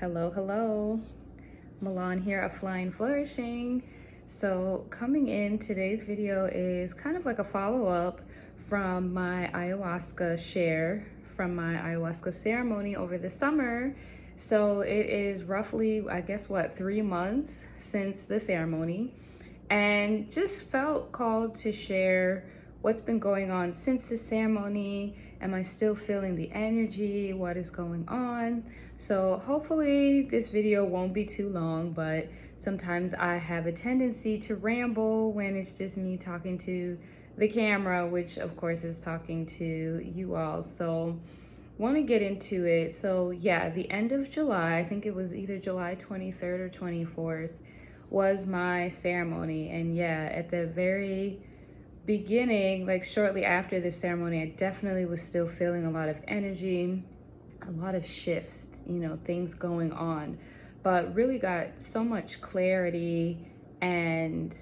Hello, hello. Milan here of Flying Flourishing. So coming in, today's video is kind of like a follow-up from my ayahuasca share from my ayahuasca ceremony over the summer. So it is roughly, I guess, 3 months since the ceremony, and just felt called to share what's been going on since the ceremony. Am I still feeling the energy? What is going on? So hopefully this video won't be too long, but sometimes I have a tendency to ramble when it's just me talking to the camera, which of course is talking to you all. So want to get into it. So yeah, the end of July, I think it was either July 23rd or 24th, was my ceremony. And yeah, at the very beginning, like shortly after the ceremony, I definitely was still feeling a lot of energy, a lot of shifts, things going on, but really got so much clarity and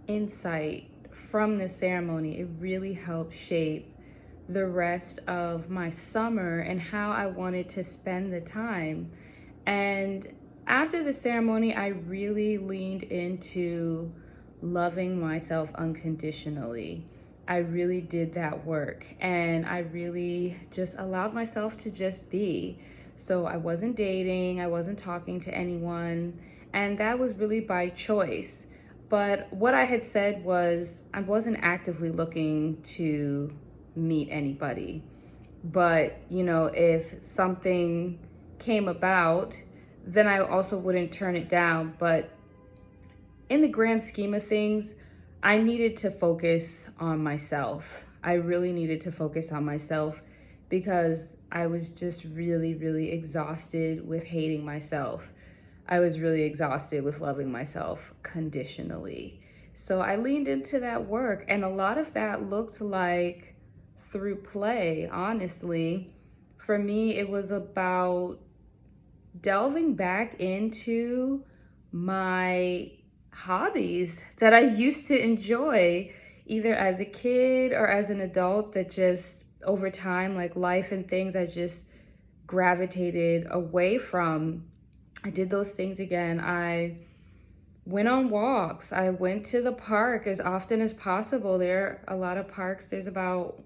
insight from the ceremony. It really helped shape the rest of my summer and how I wanted to spend the time. And after the ceremony, I really leaned into loving myself unconditionally. I really did that work, and I really just allowed myself to just be. So I wasn't dating, I wasn't talking to anyone, and that was really by choice. But what I had said was I wasn't actively looking to meet anybody. But, if something came about, then I also wouldn't turn it down. But in the grand scheme of things, I needed to focus on myself. I really needed to focus on myself because I was just really, really exhausted with hating myself. I was really exhausted with loving myself conditionally. So I leaned into that work, and a lot of that looked like through play, honestly. For me, it was about delving back into my hobbies that I used to enjoy, either as a kid or as an adult, that just over time, like life and things, I just gravitated away from. I did those things again. I went on walks. I went to the park as often as possible. There are a lot of parks. There's about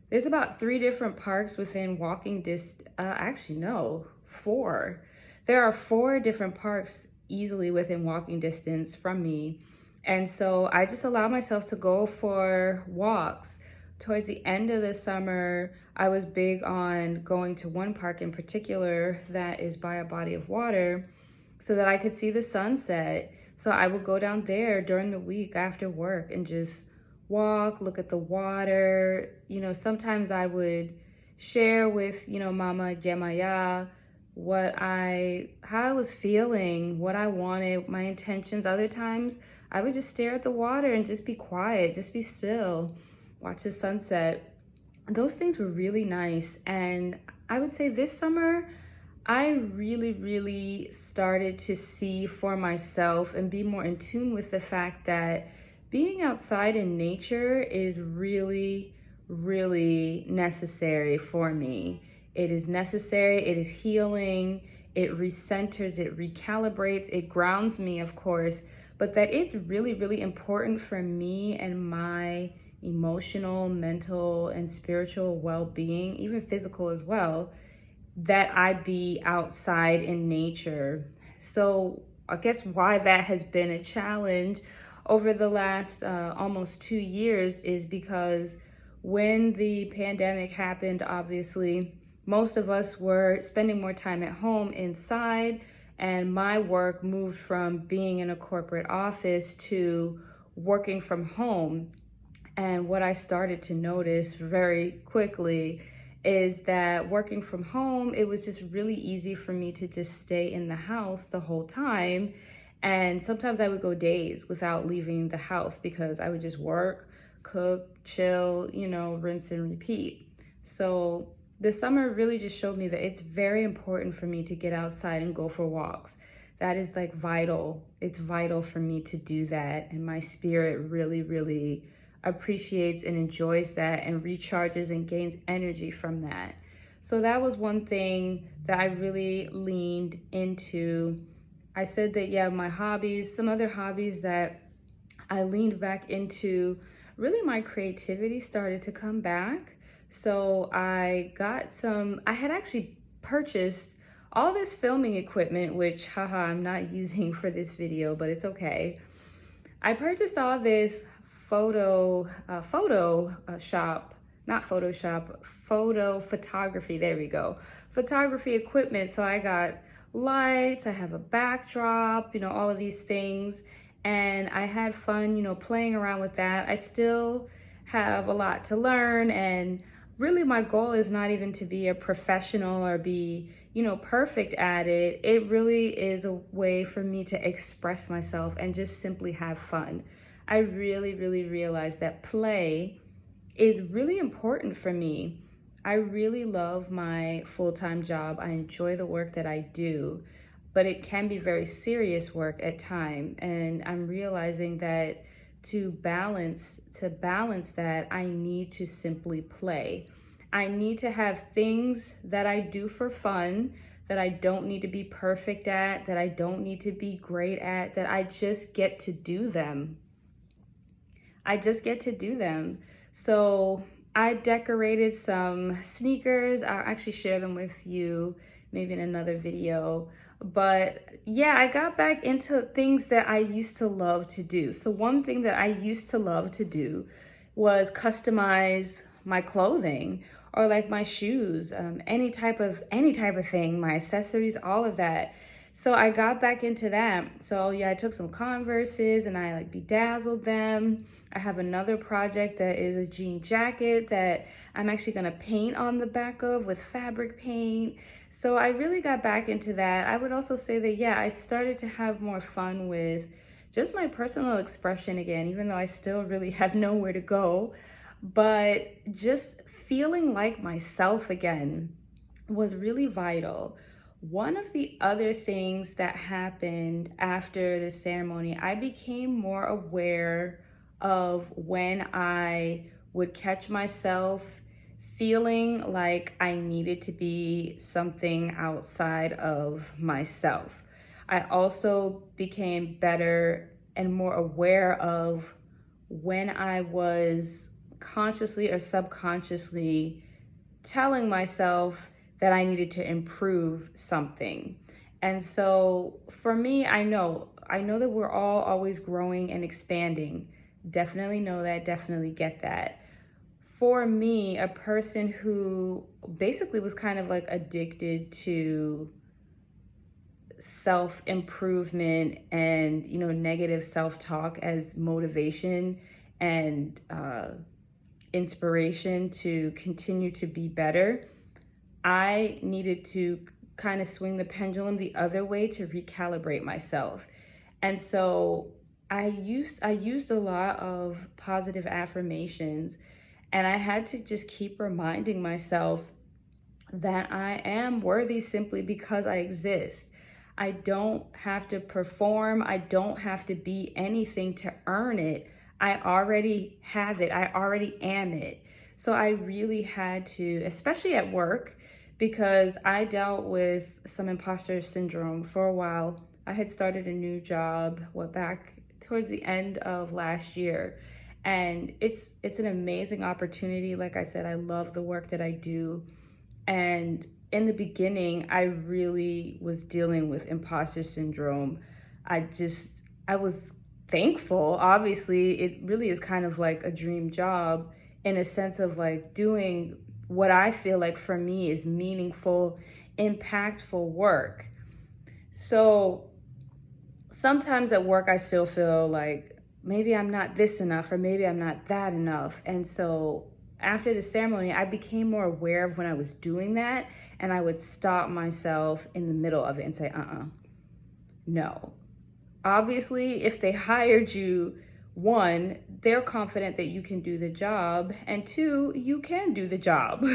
3 different parks within walking distance. Actually, no, 4. There are 4 different parks easily within walking distance from me. And so I just allow myself to go for walks. Towards the end of the summer, I was big on going to one park in particular that is by a body of water so that I could see the sunset. So I would go down there during the week after work and just walk, look at the water. Sometimes I would share with, Mama Jemaya how I was feeling, what I wanted, my intentions. Other times I would just stare at the water and just be quiet, just be still, watch the sunset. Those things were really nice. And I would say this summer, I really, really started to see for myself and be more in tune with the fact that being outside in nature is really, really necessary for me. It is necessary, it is healing, it recenters, it recalibrates, it grounds me, of course, but that it's really, really important for me and my emotional, mental, and spiritual well-being, even physical as well, that I be outside in nature. So I guess why that has been a challenge over the last almost 2 years is because when the pandemic happened, obviously, most of us were spending more time at home inside, and my work moved from being in a corporate office to working from home. And what I started to notice very quickly is that working from home, it was just really easy for me to just stay in the house the whole time. And sometimes I would go days without leaving the house because I would just work, cook, chill, rinse and repeat. So the summer really just showed me that it's very important for me to get outside and go for walks. That is like vital. It's vital for me to do that. And my spirit really, really appreciates and enjoys that and recharges and gains energy from that. So that was one thing that I really leaned into. I said that, yeah, my hobbies, some other hobbies that I leaned back into, really my creativity started to come back. So I had actually purchased all this filming equipment, which, haha, I'm not using for this video, but it's okay. I purchased all this photo photography, there we go, photography equipment. So I got lights, I have a backdrop, all of these things. And I had fun, playing around with that. I still have a lot to learn, and really my goal is not even to be a professional or be, perfect at it. It really is a way for me to express myself and just simply have fun. I really, really realized that play is really important for me. I really love my full-time job. I enjoy the work that I do, but it can be very serious work at times. And I'm realizing that to balance that, I need to simply play. I need to have things that I do for fun, that I don't need to be perfect at, that I don't need to be great at, that I just get to do them. I just get to do them. So I decorated some sneakers. I'll actually share them with you maybe in another video. But yeah, I got back into things that I used to love to do. So one thing that I used to love to do was customize my clothing, or like my shoes, any type of thing, my accessories, all of that. So I got back into that. So yeah, I took some Converses and I like bedazzled them. I have another project that is a jean jacket that I'm actually gonna paint on the back of with fabric paint. So I really got back into that. I would also say that, yeah, I started to have more fun with just my personal expression again, even though I still really have nowhere to go. But just feeling like myself again was really vital. One of the other things that happened after the ceremony, I became more aware of when I would catch myself feeling like I needed to be something outside of myself. I also became better and more aware of when I was consciously or subconsciously telling myself that I needed to improve something. And so for me, I know that we're all always growing and expanding. Definitely know that, definitely get that. For me, a person who basically was kind of like addicted to self-improvement and, negative self-talk as motivation and inspiration to continue to be better, I needed to kind of swing the pendulum the other way to recalibrate myself. And so I used a lot of positive affirmations, and I had to just keep reminding myself that I am worthy simply because I exist. I don't have to perform. I don't have to be anything to earn it. I already have it. I already am it. So I really had to, especially at work, because I dealt with some imposter syndrome for a while. I had started a new job, back towards the end of last year. And it's an amazing opportunity. Like I said, I love the work that I do. And in the beginning, I really was dealing with imposter syndrome. I was thankful. Obviously, it really is kind of like a dream job in a sense of like doing what I feel like for me is meaningful, impactful work. So sometimes at work, I still feel like maybe I'm not this enough or maybe I'm not that enough. And so after the ceremony, I became more aware of when I was doing that, and I would stop myself in the middle of it and say, no. Obviously, if they hired you, one, they're confident that you can do the job, and two, you can do the job.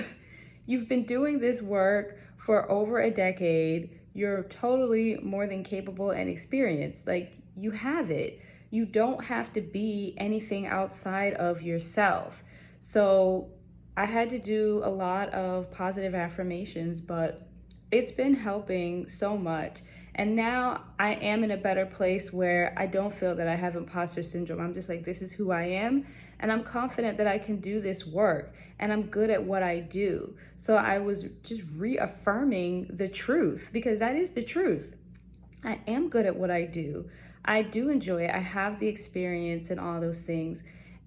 You've been doing this work for over a decade. You're totally more than capable and experienced. Like, you have it. You don't have to be anything outside of yourself. So I had to do a lot of positive affirmations, but it's been helping so much. And now I am in a better place where I don't feel that I have imposter syndrome. I'm just like, this is who I am. And I'm confident that I can do this work and I'm good at what I do. So I was just reaffirming the truth, because that is the truth. I am good at what I do. I do enjoy it. I have the experience and all those things.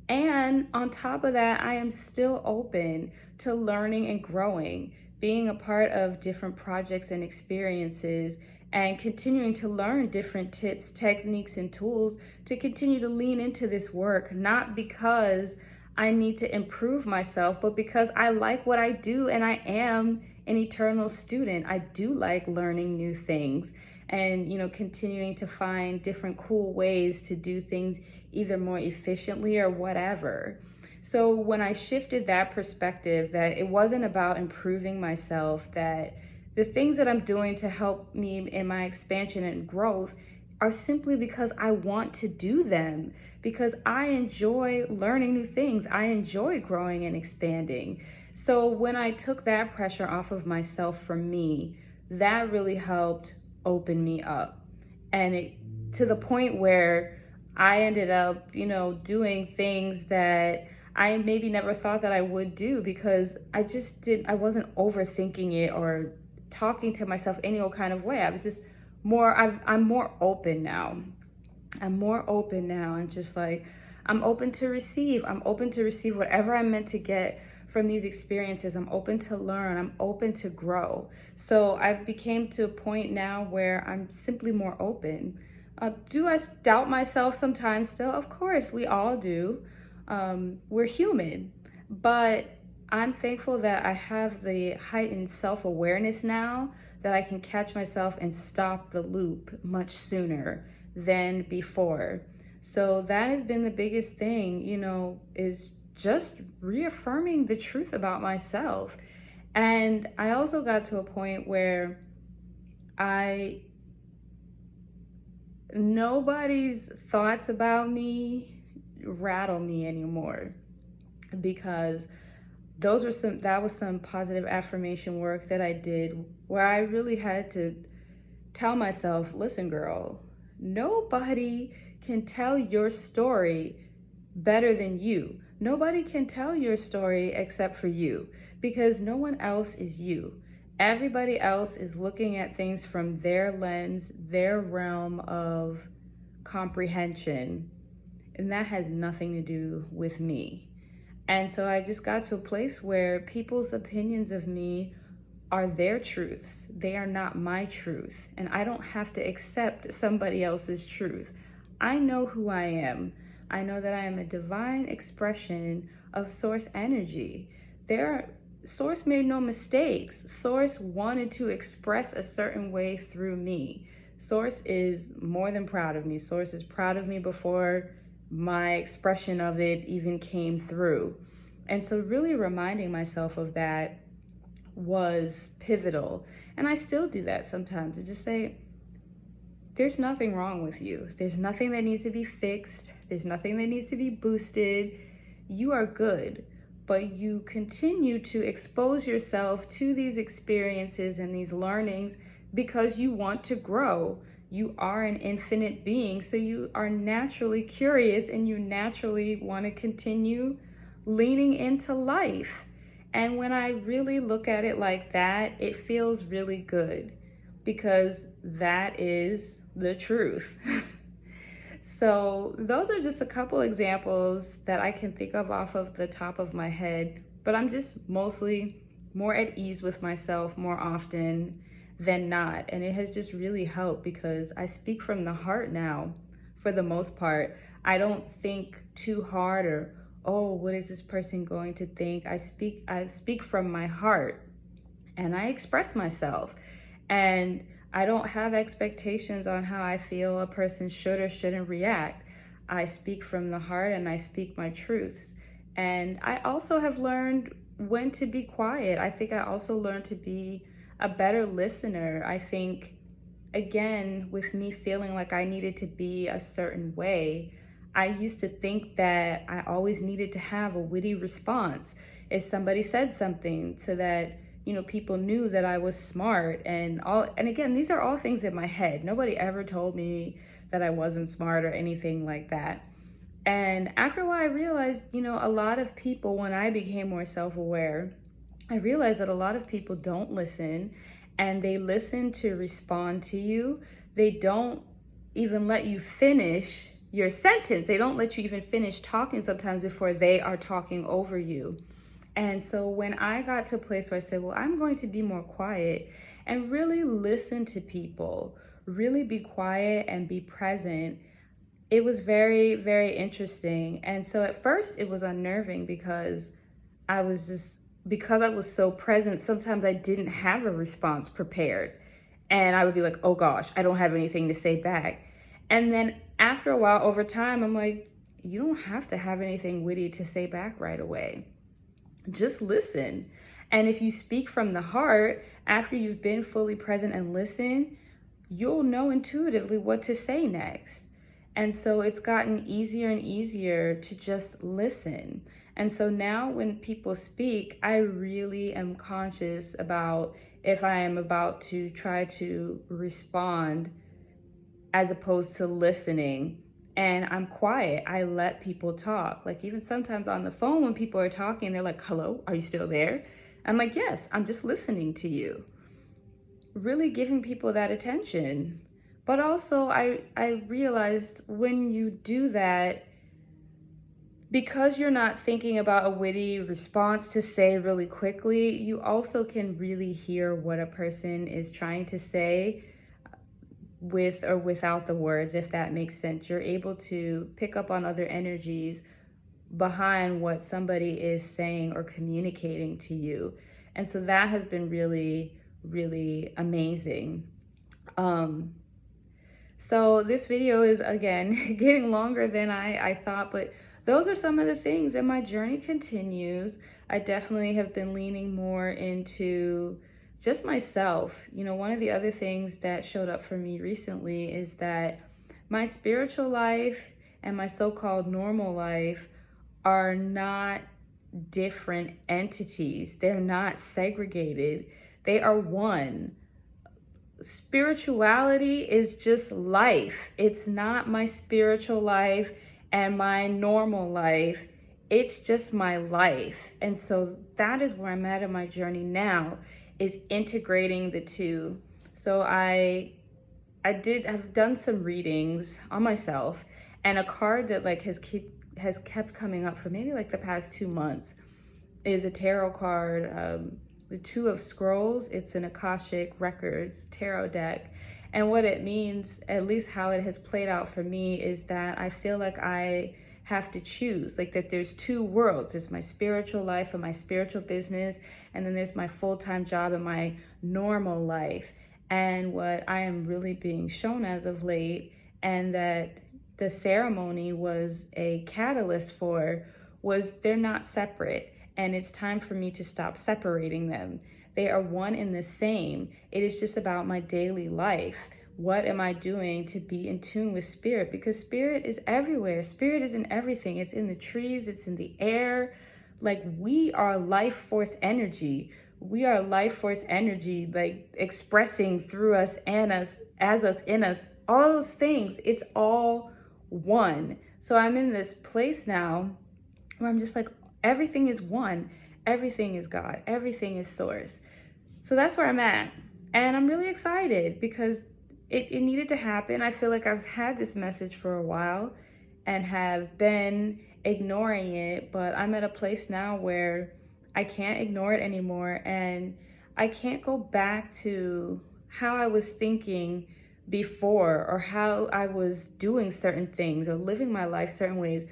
And on top of that, I am still open to learning and growing, being a part of different projects and experiences, and continuing to learn different tips, techniques, and tools to continue to lean into this work, not because I need to improve myself, but because I like what I do and I am an eternal student. I do like learning new things and, continuing to find different cool ways to do things either more efficiently or whatever. So when I shifted that perspective, that it wasn't about improving myself, that the things that I'm doing to help me in my expansion and growth are simply because I want to do them, because I enjoy learning new things. I enjoy growing and expanding. So when I took that pressure off of myself for me, that really helped open me up. And it to the point where I ended up, doing things that I maybe never thought that I would do, because I wasn't overthinking it or talking to myself any old kind of way. I was just I'm more open now. I'm more open now, and just like, I'm open to receive. I'm open to receive whatever I'm meant to get from these experiences. I'm open to learn. I'm open to grow. So I became to a point now where I'm simply more open. Do I doubt myself sometimes still? Of course, we all do. We're human. But I'm thankful that I have the heightened self-awareness now, that I can catch myself and stop the loop much sooner than before. So that has been the biggest thing, is just reaffirming the truth about myself. And I also got to a point where nobody's thoughts about me rattle me anymore, because that was some positive affirmation work that I did, where I really had to tell myself, listen, girl, nobody can tell your story better than you. Nobody can tell your story except for you, because no one else is you. Everybody else is looking at things from their lens, their realm of comprehension, and that has nothing to do with me. And so I just got to a place where people's opinions of me are their truths. They are not my truth. And I don't have to accept somebody else's truth. I know who I am. I know that I am a divine expression of Source energy. Source made no mistakes. Source wanted to express a certain way through me. Source is more than proud of me. Source is proud of me before my expression of it even came through. And so really reminding myself of that was pivotal. And I still do that sometimes, to just say, there's nothing wrong with you. There's nothing that needs to be fixed. There's nothing that needs to be boosted. You are good, but you continue to expose yourself to these experiences and these learnings because you want to grow. You are an infinite being, so you are naturally curious and you naturally want to continue leaning into life. And when I really look at it like that, it feels really good, because that is the truth. So those are just a couple examples that I can think of off of the top of my head, but I'm just mostly more at ease with myself more often than not. And it has just really helped, because I speak from the heart now, for the most part. I don't think too hard, or, oh, what is this person going to think? I speak from my heart, and I express myself. And I don't have expectations on how I feel a person should or shouldn't react. I speak from the heart and I speak my truths. And I also have learned when to be quiet. I think I also learned to be a better listener. I think, again, with me feeling like I needed to be a certain way, I used to think that I always needed to have a witty response. is somebody said something so that, you know, people knew that I was smart and all. And again, these are all things in my head. Nobody ever told me that I wasn't smart or anything like that. And after a while, I realized, you know, a lot of people, when I became more self-aware, I realized that a lot of people don't listen, and they listen to respond to you. They don't even let you finish your sentence. They don't let you even finish talking sometimes before they are talking over you. And so when I got to a place where I said, well, I'm going to be more quiet and really listen to people, really be quiet and be present, it was very, very interesting. And so at first it was unnerving because because I was so present, sometimes I didn't have a response prepared. And I would be like, oh gosh, I don't have anything to say back. And then after a while, over time, I'm like, you don't have to have anything witty to say back right away. Just listen. And if you speak from the heart, after you've been fully present and listen, you'll know intuitively what to say next. And so it's gotten easier and easier to just listen. And so now when people speak, I really am conscious about if I am about to try to respond as opposed to listening. And I'm quiet. I let people talk. Like even sometimes on the phone when people are talking, they're like, hello, are you still there? I'm like, yes, I'm just listening to you. Really giving people that attention. But also I realized when you do that, because you're not thinking about a witty response to say really quickly, you also can really hear what a person is trying to say with or without the words, if that makes sense. You're able to pick up on other energies behind what somebody is saying or communicating to you. And so that has been really, really amazing. So this video is, again, getting longer than I thought, but those are some of the things, and my journey continues. I definitely have been leaning more into just myself. You know, one of the other things that showed up for me recently is that my spiritual life and my so-called normal life are not different entities. They're not segregated. They are one. Spirituality is just life. It's not my spiritual life and my normal life. It's just my life. And so that is where I'm at in my journey now, is integrating the two. So I've done some readings on myself, and a card that like has kept coming up for maybe like the past 2 months is a tarot card, the Two of Scrolls. It's an Akashic Records tarot deck. And what it means, at least how it has played out for me, is that I feel like I have to choose, like that there's two worlds. There's my spiritual life and my spiritual business, and then there's my full-time job and my normal life. And what I am really being shown as of late, and that the ceremony was a catalyst for, was they're not separate. And it's time for me to stop separating them. They are one and the same. It is just about my daily life. What am I doing to be in tune with spirit? Because spirit is everywhere. Spirit is in everything. It's in the trees, it's in the air. Like, we are life force energy. We are life force energy, like expressing through us and us, as us, in us, all those things. It's all one. So I'm in this place now where I'm just like, everything is one. Everything is God. Everything is source. So that's where I'm at. And I'm really excited because it needed to happen. I feel like I've had this message for a while and have been ignoring it, but I'm at a place now where I can't ignore it anymore, and I can't go back to how I was thinking before, or how I was doing certain things or living my life certain ways.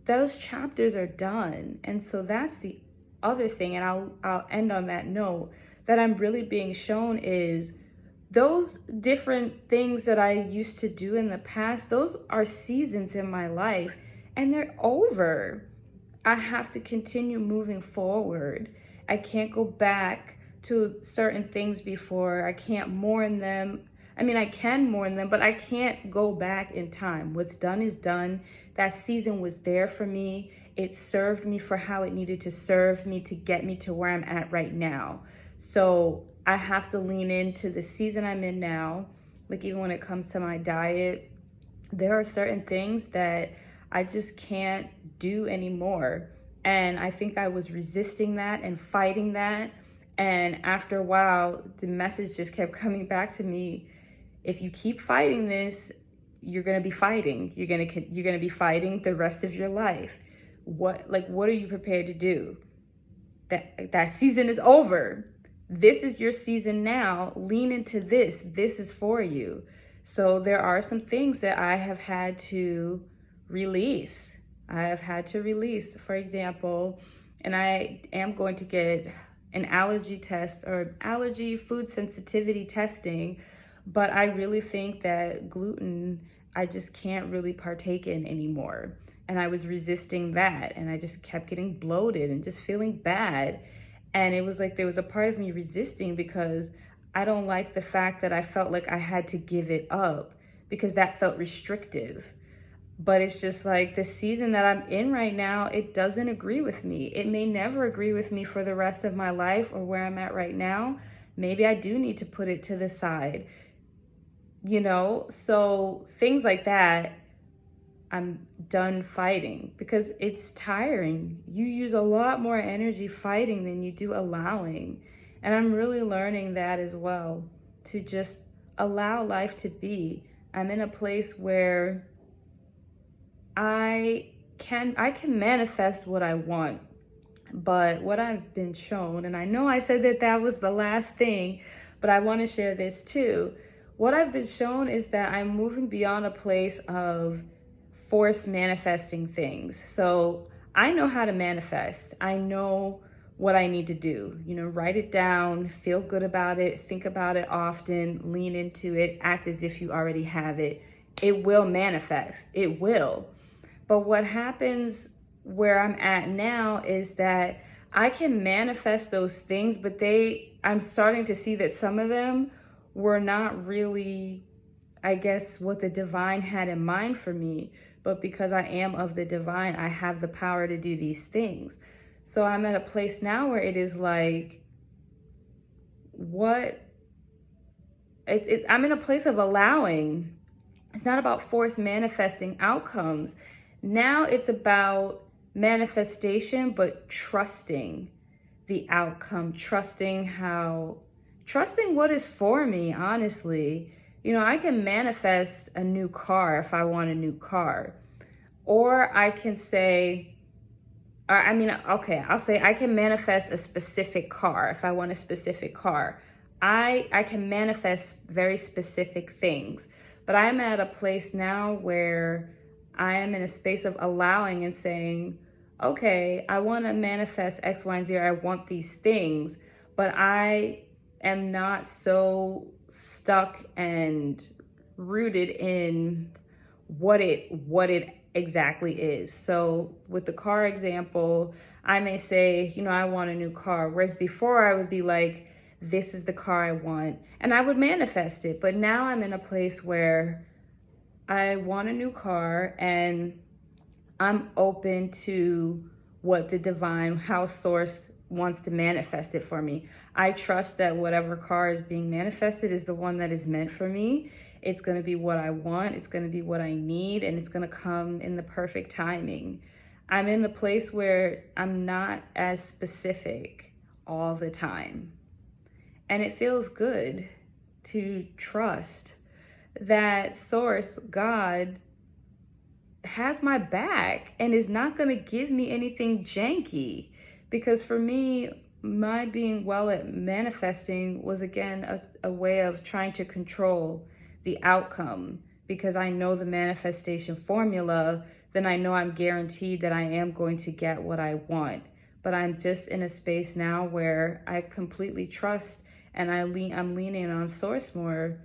Those chapters are done. And so that's the other thing, and I'll end on that note, that I'm really being shown is those different things that I used to do in the past, those are seasons in my life, and they're over. I have to continue moving forward. I can't go back to certain things before. I can't mourn them. I mean, I can mourn them, but I can't go back in time. What's done is done. That season was there for me. it served me for how it needed to serve me to get me to where I'm at right now. So I have to lean into the season I'm in now. Like even when it comes to my diet, there are certain things that I just can't do anymore. And I think I was resisting that and fighting that. And after a while, the message just kept coming back to me. If you keep fighting this, you're going to be fighting. You're going to be fighting the rest of your life. What are you prepared to do? That season is over. This is your season now. Lean into this. This is for you. So there are some things that I have had to release. For example, and I am going to get an allergy test or allergy food sensitivity testing, but I really think that gluten, I just can't really partake in anymore. And I was resisting that, and I just kept getting bloated and just feeling bad. And it was like there was a part of me resisting because I don't like the fact that I felt like I had to give it up because that felt restrictive. But it's just like the season that I'm in right now, it doesn't agree with me. It may never agree with me for the rest of my life or where I'm at right now. Maybe I do need to put it to the side, So things like that, I'm done fighting because it's tiring. You use a lot more energy fighting than you do allowing. And I'm really learning that as well, to just allow life to be. I'm in a place where I can manifest what I want. But what I've been shown, and I know I said that was the last thing, but I want to share this too. What I've been shown is that I'm moving beyond a place of force manifesting things. So I know how to manifest. I know what I need to do. Write it down, feel good about it, think about it often, lean into it, act as if you already have it. It will manifest. It will. But what happens where I'm at now is that I can manifest those things, but I'm starting to see that some of them were not really, I guess, what the divine had in mind for me. But because I am of the divine, I have the power to do these things. So I'm at a place now where it is like, I'm in a place of allowing. It's not about force manifesting outcomes. Now it's about manifestation, but trusting the outcome, trusting what is for me, honestly. I can manifest a new car if I want a new car. Or I can say, I'll say I can manifest a specific car if I want a specific car. I can manifest very specific things. But I'm at a place now where I am in a space of allowing and saying, okay, I want to manifest X, Y, and Z. I want these things, but I am not so stuck and rooted in what it exactly is. So with the car example, I may say, I want a new car. Whereas before I would be like, this is the car I want, and I would manifest it. But now I'm in a place where I want a new car and I'm open to what the divine, how source wants to manifest it for me. I trust that whatever car is being manifested is the one that is meant for me. It's going to be what I want. It's going to be what I need, and it's going to come in the perfect timing. I'm in the place where I'm not as specific all the time. And it feels good to trust that source, God, has my back and is not going to give me anything janky. Because for me, my being well at manifesting was, again, a way of trying to control the outcome. Because I know the manifestation formula, then I know I'm guaranteed that I am going to get what I want. But I'm just in a space now where I completely trust, and I'm leaning on source more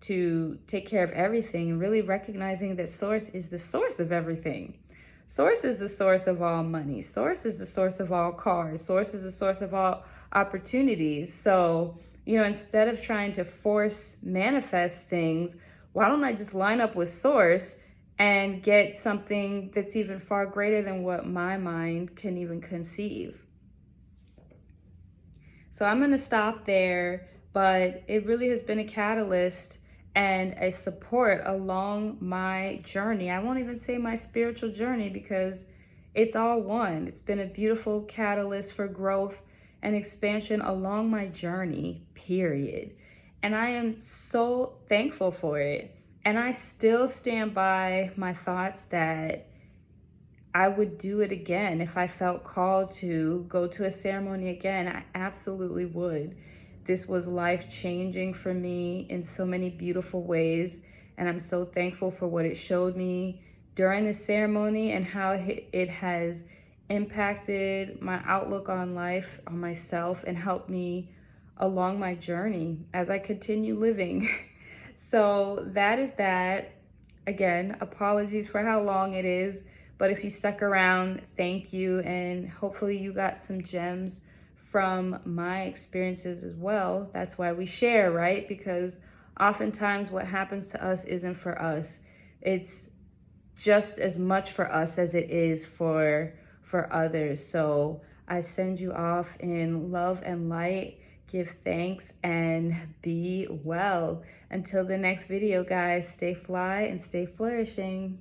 to take care of everything, and really recognizing that source is the source of everything. Source is the source of all money. Source is the source of all cars. Source is the source of all opportunities. So, instead of trying to force manifest things, why don't I just line up with source and get something that's even far greater than what my mind can even conceive. So I'm going to stop there, but it really has been a catalyst and a support along my journey. I won't even say my spiritual journey because it's all one. It's been a beautiful catalyst for growth and expansion along my journey, period. And I am so thankful for it. And I still stand by my thoughts that I would do it again. If I felt called to go to a ceremony again, I absolutely would. This was life-changing for me in so many beautiful ways, and I'm so thankful for what it showed me during the ceremony and how it has impacted my outlook on life, on myself, and helped me along my journey as I continue living. So that is that. Again, apologies for how long it is, but if you stuck around, thank you, and hopefully you got some gems from my experiences as well. That's why we share, right? Because oftentimes what happens to us isn't for us. It's just as much for us as it is for others. So I send you off in love and light. Give thanks and be well. Until the next video, guys, stay fly and stay flourishing.